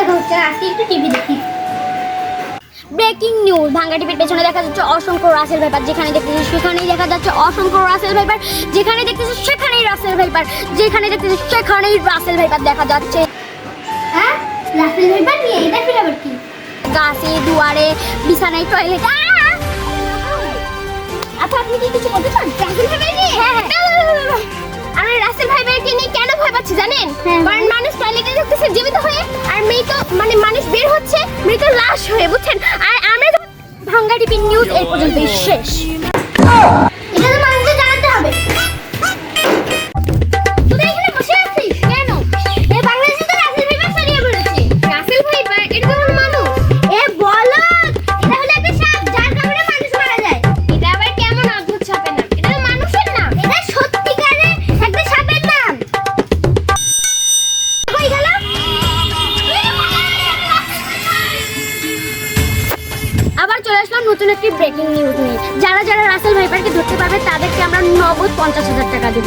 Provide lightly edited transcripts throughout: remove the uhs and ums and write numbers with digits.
দেখা হচ্ছে না, আজকে একটু টিভি দেখি। ব্রেকিং নিউজ, ভাঙ্গা টিভির পেছনে দেখা যাচ্ছে অসংখ্য রাসেল ভাইপার, যেখানে দেখতেছি সেখানেই দেখা যাচ্ছে অসংখ্য রাসেল ভাইপার, যেখানে দেখতেছি সেখানেই রাসেল ভাইপার, যেখানে দেখতেছি সেখানেই রাসেল ভাইপার দেখা যাচ্ছে। হ্যাঁ, রাসেল ভাইপার নিয়ে এটা ফিরে আবার কি? গাছে, দুয়ারে, বিছানায়, টয়লেটে। আচ্ছা, আপনি কি কিছু বলতে চান রাসেল ভাইপার নিয়ে? হ্যাঁ, আমরা রাসেল ভাইপারকে নিয়ে কেন ভয় পাচ্ছি জানেন? কারণ মানুষ টয়লেটে ঢুকতেছে জীবিত হয়ে, আর মৃত মানে মানুষ বের হচ্ছে মৃত লাশ হয়ে, বুঝছেন? আর আমরা ভাঙ্গা টিভির নিউজ এই পর্যন্তই শেষ। এটা তো মানুষদের জানাতে হবে। তুই এখানে বসে আছিস কেন? এই বাংলাদেশে তো রাসেল ভাইপার ছড়িয়ে পড়েছে। রাসেল ভাইপার এটা তো মানুষ। এ বলো, এটা হলো একটা সাপ যার কামড়ে মানুষ মারা যায়। এটা আবার কেমন অদ্ভুত সাপের নাম? এটা তো মানুষের নাম। এটা সত্যিকারের একটা সাপের নাম। কই গেল? আবার চলে আসলাম নতুন একটি ব্রেকিং নিউজ নিয়ে। যারা যারা রাসেল ভাইপারকে ধরতে পারবে তাদেরকে আমরা নগদ 50,000 টাকা দেব।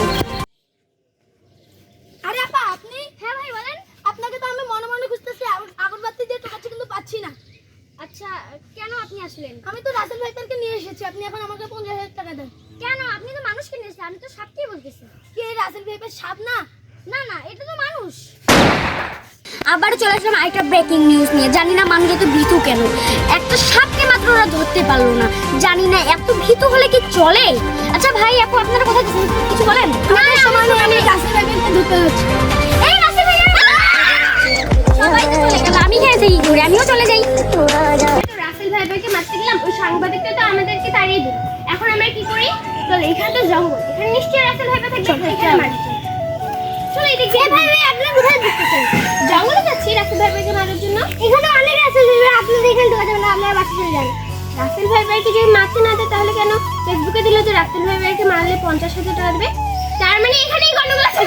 আরে আপা, আপনি? হ্যাঁ ভাই বলেন। আপনাকে তো আমি মনে মনে খুঁজতেছি, আগরবাতি দিয়ে টোকাচ্ছি কিন্তু পাচ্ছি না। আচ্ছা, কেন আপনি আসলেন? আমি তো রাসেল ভাইপারকে নিয়ে এসেছি, আপনি এখন আমাকে 50,000 টাকা দেন। কেন? আপনি তো মানুষকে নিয়েছেন, আমি তো সাপকেই বলতেছি। কি এই রাসেল ভাইপার সাপ না? না না, এটা তো মানুষ। আবার চলে আসলাম আরেকটা ব্রেকিং নিউজ নিয়ে। জানি না মানুষ এত ভীতু কেন, একটা সাপকে মাত্র ওরা ধরতে পারলো না। জানি না এত ভীতু হলে কি চলে। আচ্ছা ভাই, আপু আপনারা কোথায় কিছু বলেন? না, আমার আমি রাসেল ভাইপারকে ধরতে হচ্ছে। এই রাসেল ভাই, সবাই তো চলে গেল, আমি খেয়ে যাই ঘুরে, আমিও চলে যাই। রাসেল ভাইপারকে মারতে গেলাম, ওই সাংবাদিকটা তো আমাদেরকে তাড়িয়ে দিল। এখন আমরা কি করি? চল, এখানে তো জঙ্গল, এখানে নিশ্চয়ই রাসেল ভাইপার থাকবে, এখানে মারছি। চলো এদিকে। ভাই ভাই, আপনারা কোথায় যাচ্ছেন? জঙ্গলে যাচ্ছি রাসেল ভাইপারকে মারার জন্য। এখানে অনেক রাসেল ভাইপার, আপনারা এখানে ঢোকা যাবে না, আপনারা বাসে চলে যান। রাসেল ভাইপারকে যদি মারতে না দেয় তাহলে কেন ফেসবুকে দিল যে রাসেল ভাইপারকে মারলে 50,000 টাকা দেবে? তার মানে এখানেই গন্ডগোল আছে।